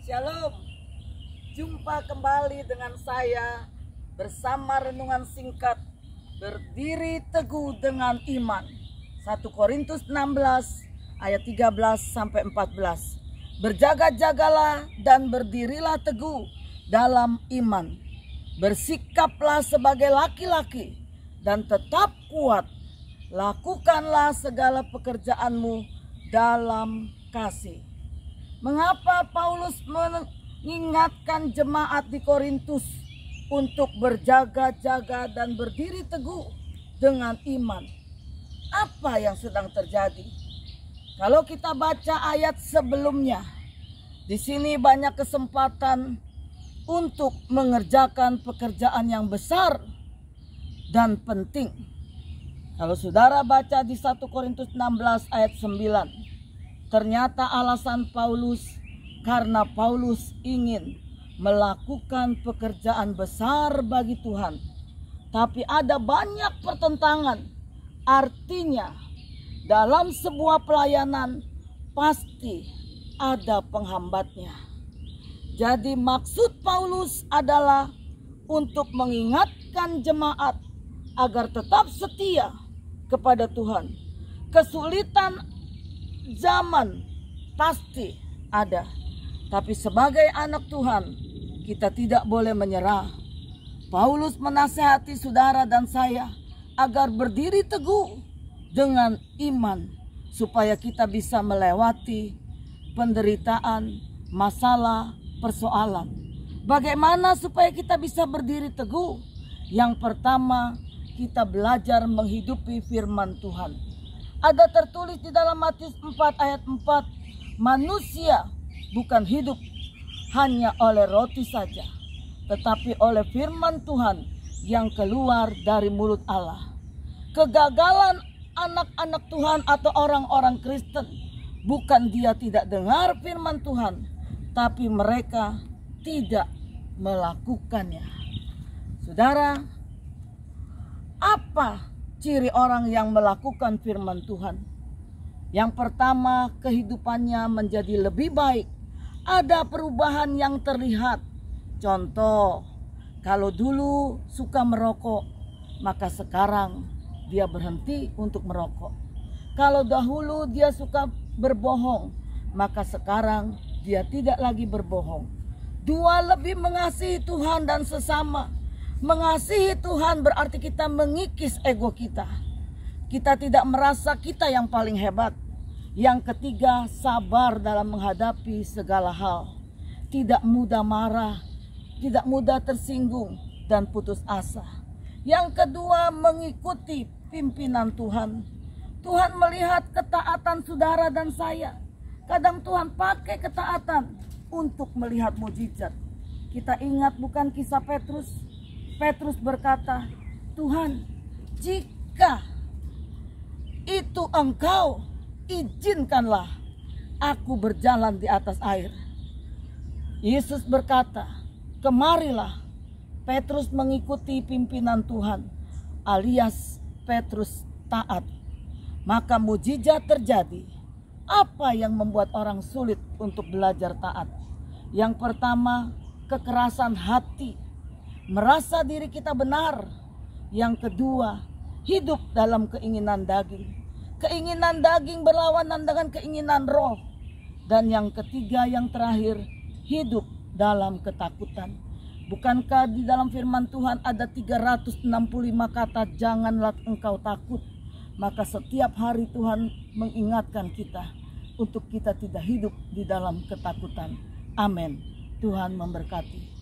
Shalom, jumpa kembali dengan saya bersama renungan singkat berdiri teguh dengan iman. 1 Korintus 16 ayat 13-14. Berjaga-jagalah dan berdirilah teguh dalam iman. Bersikaplah sebagai laki-laki dan tetap kuat. Lakukanlah segala pekerjaanmu dalam kasih. Mengapa Paulus mengingatkan jemaat di Korintus untuk berjaga-jaga dan berdiri teguh dengan iman? Apa yang sedang terjadi? Kalau kita baca ayat sebelumnya, di sini banyak kesempatan untuk mengerjakan pekerjaan yang besar dan penting. Kalau saudara baca di 1 Korintus 16 ayat 9, ternyata alasan Paulus karena Paulus ingin melakukan pekerjaan besar bagi Tuhan. Tapi ada banyak pertentangan. Artinya dalam sebuah pelayanan pasti ada penghambatnya. Jadi maksud Paulus adalah untuk mengingatkan jemaat agar tetap setia kepada Tuhan. Kesulitan zaman pasti ada, tapi sebagai anak Tuhan kita tidak boleh menyerah. Paulus menasihati saudara dan saya agar berdiri teguh dengan iman supaya kita bisa melewati penderitaan, masalah, persoalan. Bagaimana supaya kita bisa berdiri teguh? Yang pertama, kita belajar menghidupi firman Tuhan. Ada tertulis di dalam Matius 4 ayat 4, manusia bukan hidup hanya oleh roti saja, tetapi oleh firman Tuhan yang keluar dari mulut Allah. Kegagalan anak-anak Tuhan atau orang-orang Kristen bukan dia tidak dengar firman Tuhan, tapi mereka tidak melakukannya. Saudara, apa ciri orang yang melakukan firman Tuhan? Yang pertama, kehidupannya menjadi lebih baik. Ada perubahan yang terlihat. Contoh, kalau dulu suka merokok, maka sekarang dia berhenti untuk merokok. Kalau dahulu dia suka berbohong, maka sekarang dia tidak lagi berbohong. Dua, lebih mengasihi Tuhan dan sesama. Mengasihi Tuhan berarti kita mengikis ego kita. Kita tidak merasa kita yang paling hebat. Yang ketiga, sabar dalam menghadapi segala hal. Tidak mudah marah, tidak mudah tersinggung dan putus asa. Yang kedua, mengikuti pimpinan Tuhan. Tuhan melihat ketaatan saudara dan saya. Kadang Tuhan pakai ketaatan untuk melihat mujizat. Kita ingat bukan kisah Petrus? Petrus berkata, Tuhan, jika itu engkau, izinkanlah aku berjalan di atas air. Yesus berkata, kemarilah. Petrus mengikuti pimpinan Tuhan, alias Petrus taat. Maka mujizat terjadi. Apa yang membuat orang sulit untuk belajar taat? Yang pertama, kekerasan hati. Merasa diri kita benar. Yang kedua, hidup dalam keinginan daging. Keinginan daging berlawanan dengan keinginan roh. Dan yang ketiga, yang terakhir, hidup dalam ketakutan. Bukankah di dalam firman Tuhan ada 365 kata janganlah engkau takut? Maka setiap hari Tuhan mengingatkan kita untuk kita tidak hidup di dalam ketakutan. Amin. Tuhan memberkati.